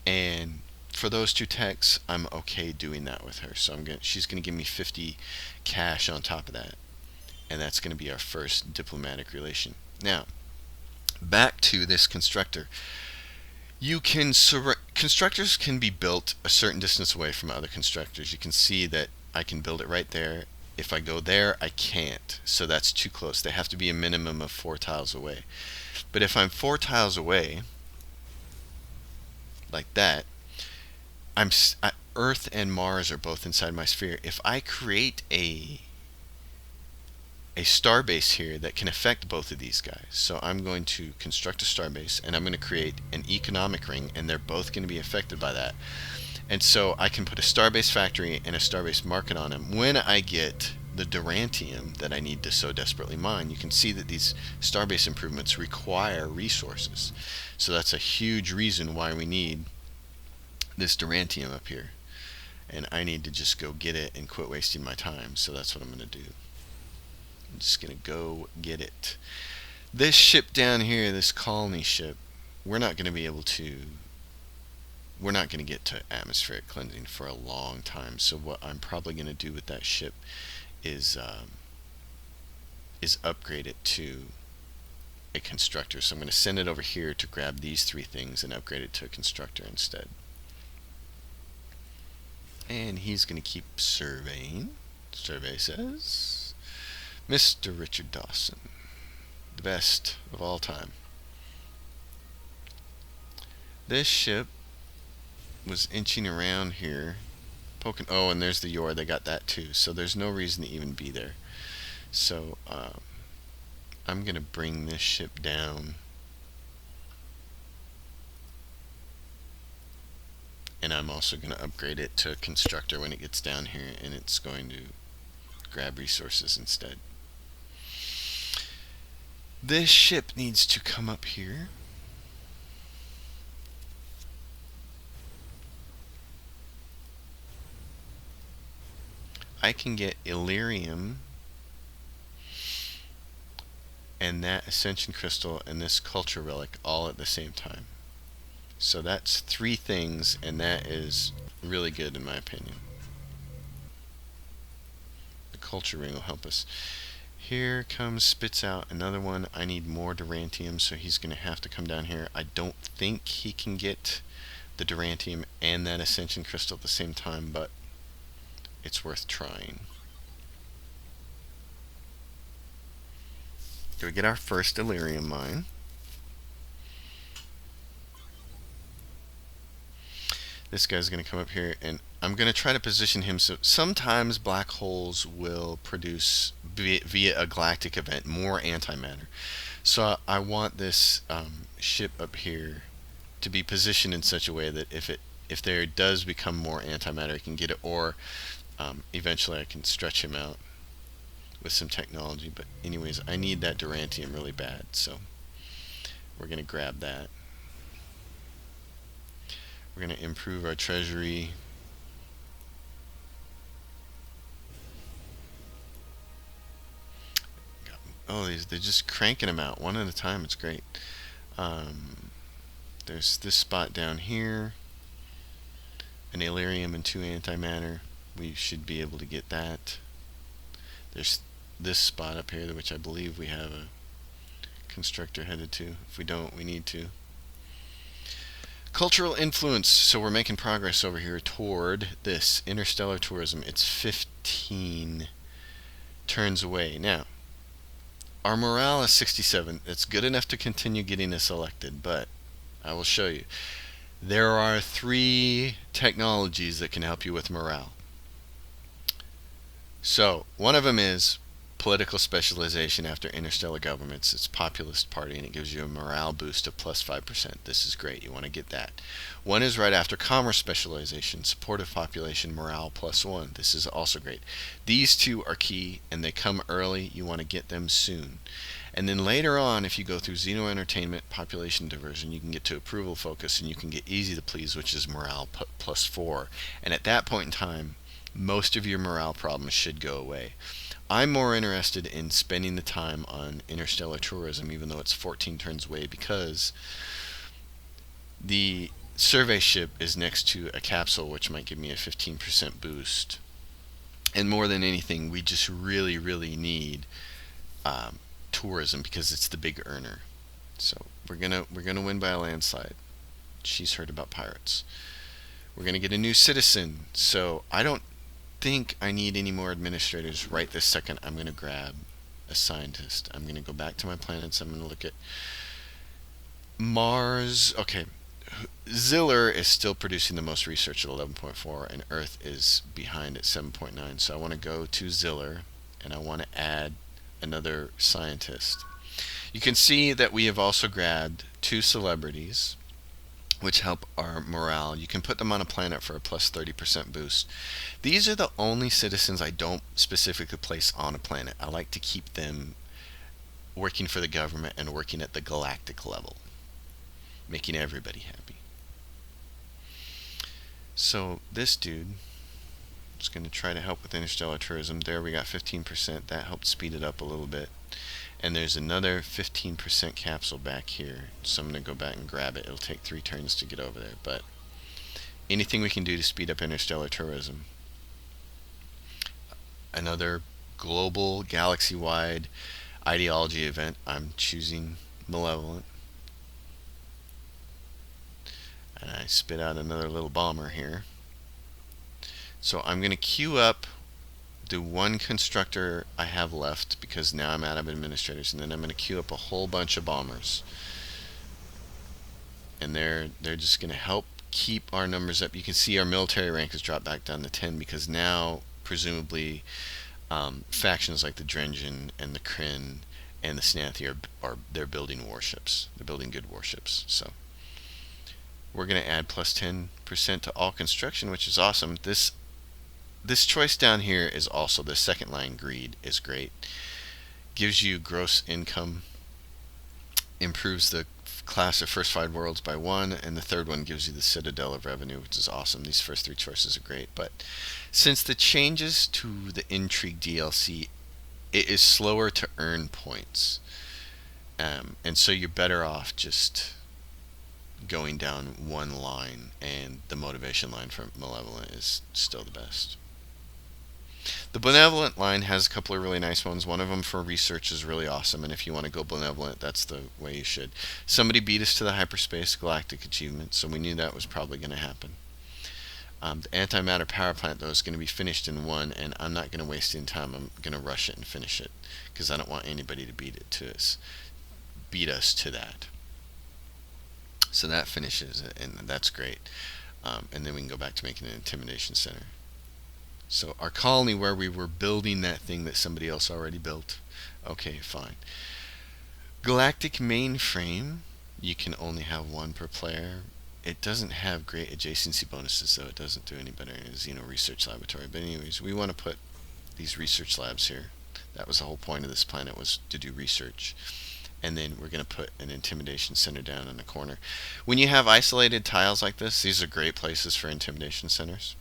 And for those 2 techs, I'm okay doing that with her. So she's going to give me 50 cash on top of that, and that's going to be our first diplomatic relation. Now, back to this constructor. Constructors can be built a certain distance away from other constructors. You can see that I can build it right there. If I go there, I can't. So that's too close. They have to be a minimum of 4 tiles away. But if I'm 4 tiles away, like that, Earth and Mars are both inside my sphere. If I create a starbase here that can affect both of these guys, so I'm going to construct a starbase, and I'm going to create an economic ring, and they're both going to be affected by that. And so I can put a starbase factory and a starbase market on them. When I get the durantium that I need to so desperately mine, you can see that these starbase improvements require resources. So that's a huge reason why we need this durantium up here, and I need to just go get it and quit wasting my time. So that's what I'm going to do. I'm just going to go get it. This ship down here, this colony ship, we're not going to get to atmospheric cleansing for a long time. So what I'm probably going to do with that ship is upgrade it to a constructor. So I'm going to send it over here to grab these 3 things and upgrade it to a constructor instead. And he's going to keep surveying. Survey says, Mr. Richard Dawson, the best of all time. This ship was inching around here, poking. Oh, and there's the Yor. They got that too. So there's no reason to even be there. So I'm going to bring this ship down. And I'm also going to upgrade it to a constructor when it gets down here, and it's going to grab resources instead. This ship needs to come up here. I can get Illyrium and that Ascension Crystal and this Culture Relic all at the same time. So that's 3 things, and that is really good in my opinion. The Culture Ring will help us. Here spits out another one. I need more Durantium, so he's going to have to come down here. I don't think he can get the Durantium and that Ascension Crystal at the same time, but it's worth trying. Do we get our first Illyrium mine? This guy's going to come up here, and I'm going to try to position him so sometimes black holes will produce via a galactic event more antimatter. So I want this ship up here to be positioned in such a way that if there does become more antimatter, I can get it, or eventually I can stretch him out with some technology. But anyways, I need that Durantium really bad, so we're going to grab that. We're going to improve our treasury. Oh, they're just cranking them out one at a time. It's great. There's this spot down here, an Illyrium and 2 antimatter. We should be able to get that. There's this spot up here, which I believe we have a constructor headed to. If we don't, we need to. Cultural influence. So we're making progress over here toward this interstellar tourism. It's 15 turns away. Now, our morale is 67. It's good enough to continue getting us elected, but I will show you. There are 3 technologies that can help you with morale. So, one of them is political specialization after interstellar governments. It's populist party, and it gives you a morale boost of plus 5%. This is great. You want to get that. One is right after commerce specialization, supportive population, morale plus 1. This is also great. These 2 are key, and they come early. You want to get them soon. And then later on, if you go through Xeno Entertainment, population diversion, you can get to approval focus, and you can get easy to please, which is morale plus 4. And at that point in time, most of your morale problems should go away. I'm more interested in spending the time on interstellar tourism, even though it's 14 turns away, because the survey ship is next to a capsule, which might give me a 15% boost. And more than anything, we just really, really need tourism, because it's the big earner. So we're gonna win by a landslide. She's heard about pirates. We're gonna get a new citizen. So I don't think I need any more administrators right this second. I'm going to grab a scientist. I'm going to go back to my planets. I'm going to look at Mars. Okay, Ziller is still producing the most research at 11.4, and Earth is behind at 7.9. So I want to go to Ziller, and I want to add another scientist. You can see that we have also grabbed 2 celebrities, which help our morale. You can put them on a planet for a plus 30% boost. These are the only citizens I don't specifically place on a planet. I like to keep them working for the government and working at the galactic level, making everybody happy. So this dude is going to try to help with interstellar tourism. There we got 15%. That helped speed it up a little bit. And there's another 15% capsule back here. So I'm going to go back and grab it. It'll take 3 turns to get over there. But anything we can do to speed up interstellar tourism. Another global, galaxy-wide ideology event. I'm choosing Malevolent. And I spit out another little bomber here. So I'm going to queue up the 1 constructor I have left, because now I'm out of administrators, and then I'm going to queue up a whole bunch of bombers, and they're just going to help keep our numbers up. You can see our military rank has dropped back down to 10, because now presumably factions like the Drengen and the Kryn and the Snathi are they're building warships. They're building good warships. So we're going to add plus 10% to all construction, which is awesome. This choice down here is also, the second line, greed, is great. Gives you gross income, improves the class of first 5 worlds by 1, and the third one gives you the Citadel of Revenue, which is awesome. These first 3 choices are great, but since the changes to the Intrigue DLC, it is slower to earn points, and so you're better off just going down one line, and the motivation line for Malevolent is still the best. The Benevolent line has a couple of really nice ones. One of them for research is really awesome, and if you want to go Benevolent, that's the way you should. Somebody beat us to the Hyperspace Galactic Achievement, so we knew that was probably going to happen. The antimatter power plant, though, is going to be finished in 1, and I'm not going to waste any time. I'm going to rush it and finish it, because I don't want anybody to beat us to that. So that finishes it, and that's great. And then we can go back to making an intimidation center. So our colony, where we were building that thing that somebody else already built. Okay, fine. Galactic mainframe, you can only have 1 per player. It doesn't have great adjacency bonuses, so it doesn't do any better in a Xeno research laboratory. But anyways, we want to put these research labs here. That was the whole point of this planet, was to do research. And then we're going to put an intimidation center down in the corner. When you have isolated tiles like this, these are great places for intimidation centers.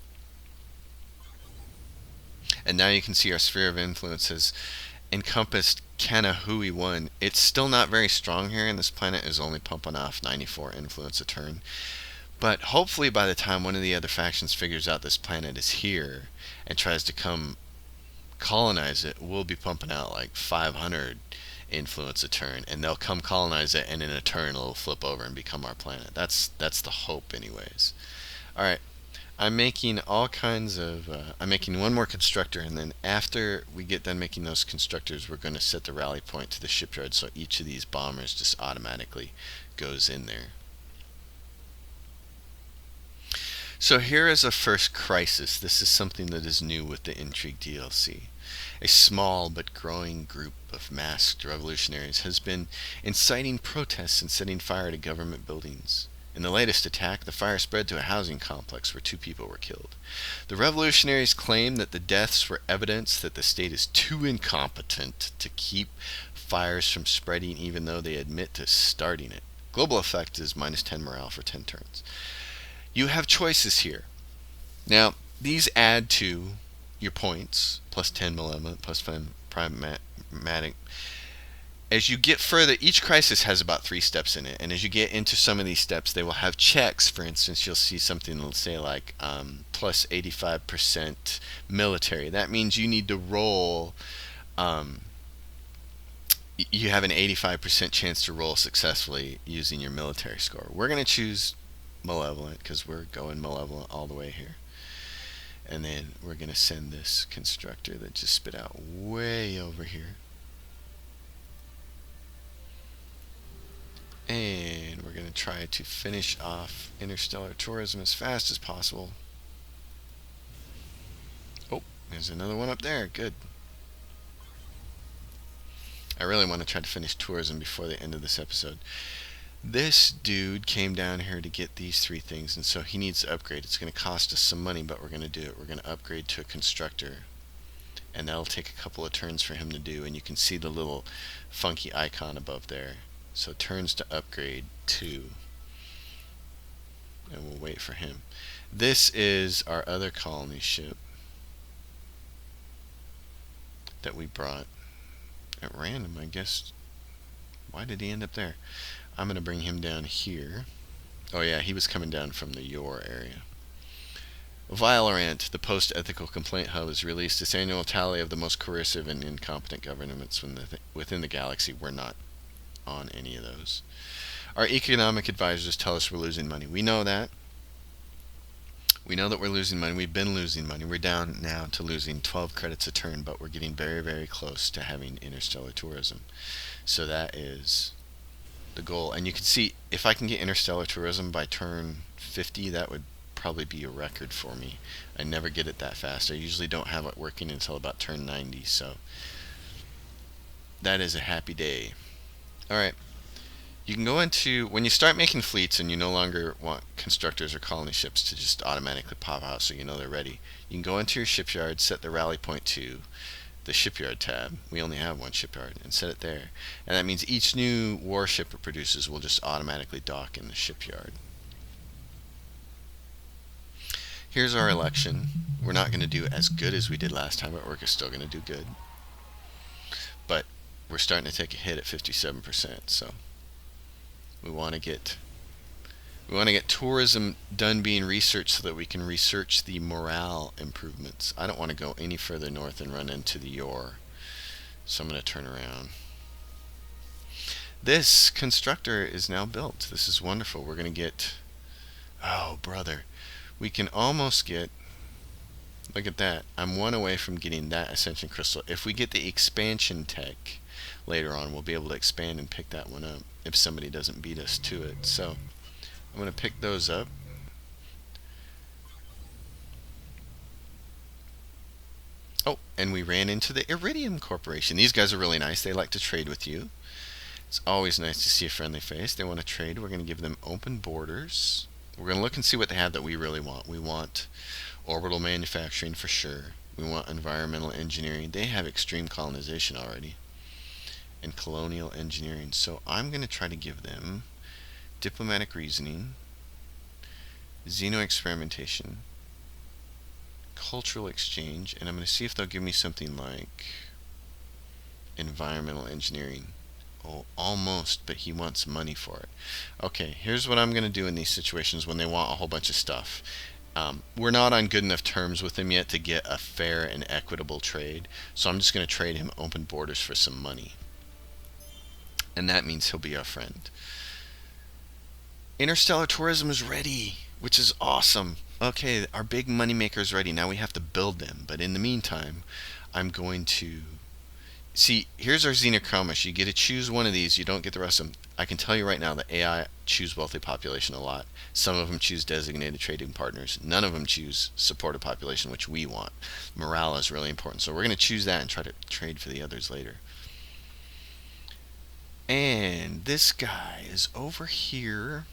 And now you can see our sphere of influence has encompassed Kanahui 1. It's still not very strong here, and this planet is only pumping off 94 influence a turn. But hopefully by the time one of the other factions figures out this planet is here and tries to come colonize it, we'll be pumping out like 500 influence a turn, and they'll come colonize it, and in a turn it'll flip over and become our planet. That's the hope anyways. Alright, I'm making all kinds of I'm making one more constructor, and then after we get done making those constructors, we're going to set the rally point to the shipyard, so each of these bombers just automatically goes in there. So here is a first crisis. This is something that is new with the Intrigue DLC. A small but growing group of masked revolutionaries has been inciting protests and setting fire to government buildings. In the latest attack, the fire spread to a housing complex where 2 people were killed. The revolutionaries claim that the deaths were evidence that the state is too incompetent to keep fires from spreading, even though they admit to starting it. Global effect is minus 10 morale for 10 turns. You have choices here. Now, these add to your points, plus 10 malevolent, plus 5 pragmatic. As you get further, each crisis has about 3 steps in it, and as you get into some of these steps, they will have checks. For instance, you'll see something that'll say like plus 85% military. That means you need to roll, you have an 85% chance to roll successfully using your military score. We're going to choose malevolent because we're going malevolent all the way here. And then we're going to send this constructor that just spit out way over here. And we're going to try to finish off interstellar tourism as fast as possible. Oh, there's another one up there. Good. I really want to try to finish tourism before the end of this episode. This dude came down here to get these 3 things, and so he needs to upgrade. It's going to cost us some money, but we're going to do it. We're going to upgrade to a constructor, and that'll take a couple of turns for him to do, and you can see the little funky icon above there. So turns to upgrade 2, and we'll wait for him. This is our other colony ship that we brought at random, I guess. Why did he end up there? I'm going to bring him down here. Oh yeah, he was coming down from the Yor area. Vilerant, the post-ethical complaint hub, has released its annual tally of the most coercive and incompetent governments within the galaxy. We're not on any of those. Our economic advisors tell us we're losing money. We know that. We know that we're losing money. We've been losing money. We're down now to losing 12 credits a turn, but we're getting very, very close to having interstellar tourism. So that is the goal. And you can see, if I can get interstellar tourism by turn 50, that would probably be a record for me. I never get it that fast. I usually don't have it working until about turn 90, so that is a happy day. Alright, you can go into, when you start making fleets and you no longer want constructors or colony ships to just automatically pop out so you know they're ready, you can go into your shipyard, set the rally point to the shipyard tab. We only have one shipyard, and set it there. And that means each new warship it produces will just automatically dock in the shipyard. Here's our election. We're not going to do as good as we did last time, but we're still going to do good. But we're starting to take a hit at 57%, so we want to get tourism done being researched so that we can research the morale improvements. I don't want to go any further north and run into the Yor, so I'm going to turn around. This constructor is now built. This is wonderful. We're going to get, oh brother, we can almost get, look at that, I'm 1 away from getting that Ascension Crystal. If we get the expansion tech later on, we'll be able to expand and pick that one up if somebody doesn't beat us to it. So I'm going to pick those up. Oh, and we ran into the Iridium Corporation. These guys are really nice. They like to trade with you. It's always nice to see a friendly face. They want to trade. We're going to give them open borders. We're going to look and see what they have that we really want. We want Orbital manufacturing for sure. We want environmental engineering. They have extreme colonization already. And colonial engineering. So I'm going to try to give them diplomatic reasoning, xeno-experimentation, cultural exchange, and I'm going to see if they'll give me something like environmental engineering. Oh, almost, but he wants money for it. Okay, here's what I'm going to do in these situations when they want a whole bunch of stuff. We're not on good enough terms with him yet to get a fair and equitable trade, so I'm just going to trade him open borders for some money. And that means he'll be our friend. Interstellar tourism is ready, which is awesome. Okay, our big moneymaker is ready. Now we have to build them. But in the meantime, I'm going to... See, here's our Xenochromis. You get to choose one of these. You don't get the rest of them. I can tell you right now that AI choose wealthy population a lot. Some of them choose designated trading partners. None of them choose supported population, which we want. Morale is really important. So we're going to choose that and try to trade for the others later. And this guy is over here.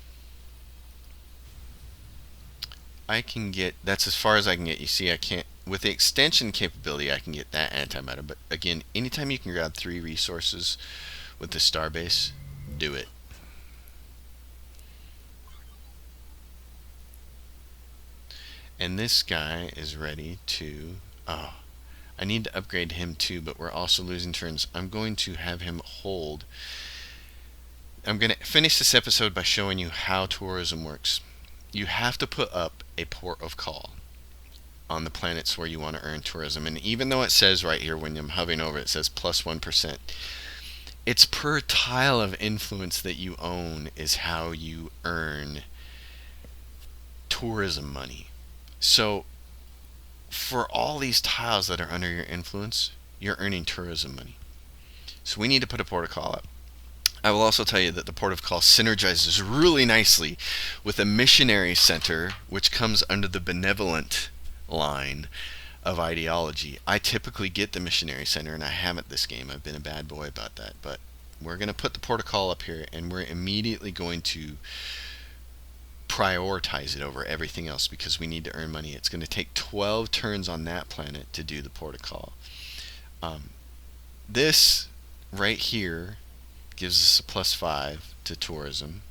I can get, that's as far as I can get. You see, I can't, with the extension capability, I can get that antimatter. But again, anytime you can grab 3 resources with the Starbase, do it. And this guy is ready to, oh, I need to upgrade him too, but we're also losing turns. I'm going to have him hold. I'm going to finish this episode by showing you how tourism works. You have to put up a port of call on the planets where you want to earn tourism. And even though it says right here when I'm hovering over, it says plus 1%, it's per tile of influence that you own is how you earn tourism money. So for all these tiles that are under your influence, you're earning tourism money. So we need to put a port of call up. I will also tell you that the port of call synergizes really nicely with a missionary center, which comes under the benevolent line of ideology. I typically get the missionary center, and I haven't this game. I've been a bad boy about that. But we're going to put the port of call up here, and we're immediately going to prioritize it over everything else because we need to earn money. It's going to take 12 turns on that planet to do the port of call. This right here gives us a plus 5 to tourism.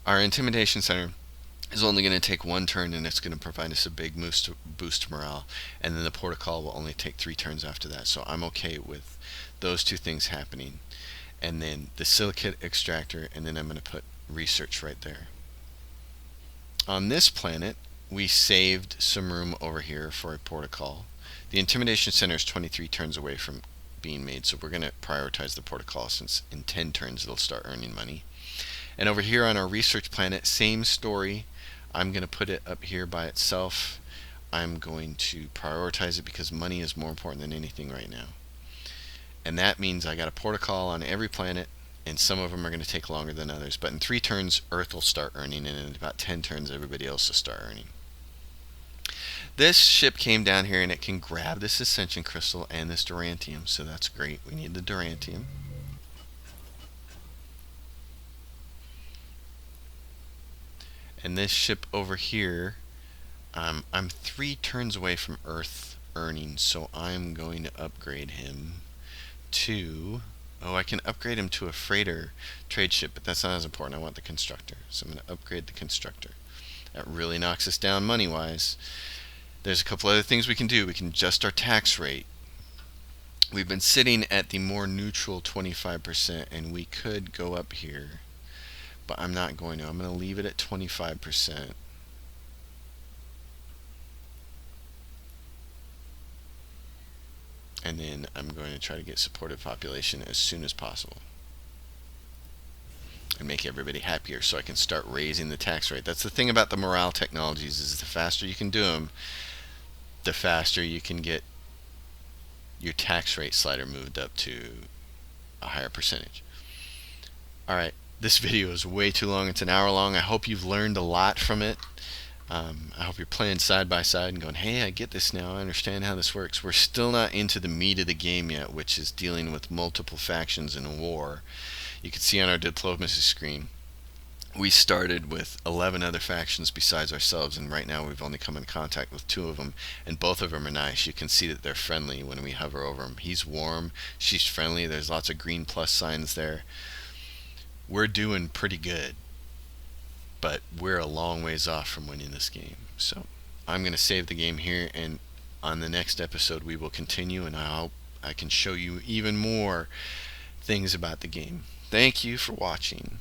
Our intimidation center is only going to take 1 turn, and it's going to provide us a big boost to morale, and then the port of call will only take 3 turns after that. So I'm okay with those 2 things happening. And then the silicate extractor, and then I'm going to put research right there. On this planet, we saved some room over here for a port of call. The intimidation center is 23 turns away from being made, so we're going to prioritize the port of call since in 10 turns it'll start earning money. And over here on our research planet, same story. I'm going to put it up here by itself. I'm going to prioritize it because money is more important than anything right now. And that means I got a port of call on every planet, and some of them are going to take longer than others. But in 3 turns, Earth will start earning, and in about 10 turns, everybody else will start earning. This ship came down here, and it can grab this Ascension Crystal and this Durantium, so that's great. We need the Durantium. And this ship over here, I'm 3 turns away from Earth earning, so I'm going to upgrade him to... Oh, I can upgrade him to a freighter trade ship, but that's not as important. I want the Constructor, so I'm going to upgrade the Constructor. That really knocks us down money-wise. There's a couple other things we can do. We can adjust our tax rate. We've been sitting at the more neutral 25%, and we could go up here, but I'm not going to. I'm going to leave it at 25%. And then I'm going to try to get supported population as soon as possible and make everybody happier so I can start raising the tax rate. That's the thing about the morale technologies, is the faster you can do them, the faster you can get your tax rate slider moved up to a higher percentage. Alright, this video is way too long. It's an hour long. I hope you've learned a lot from it. I hope you're playing side by side and going, hey, I get this now. I understand how this works. We're still not into the meat of the game yet, which is dealing with multiple factions in a war. You can see on our diplomacy screen, We started with 11 other factions besides ourselves, and right now we've only come in contact with 2 of them, and both of them are nice. You can see that they're friendly when we hover over them. He's warm, she's friendly, there's lots of green plus signs there. We're doing pretty good, but we're a long ways off from winning this game. So I'm going to save the game here, and on the next episode we will continue, and I hope I can show you even more things about the game. Thank you for watching.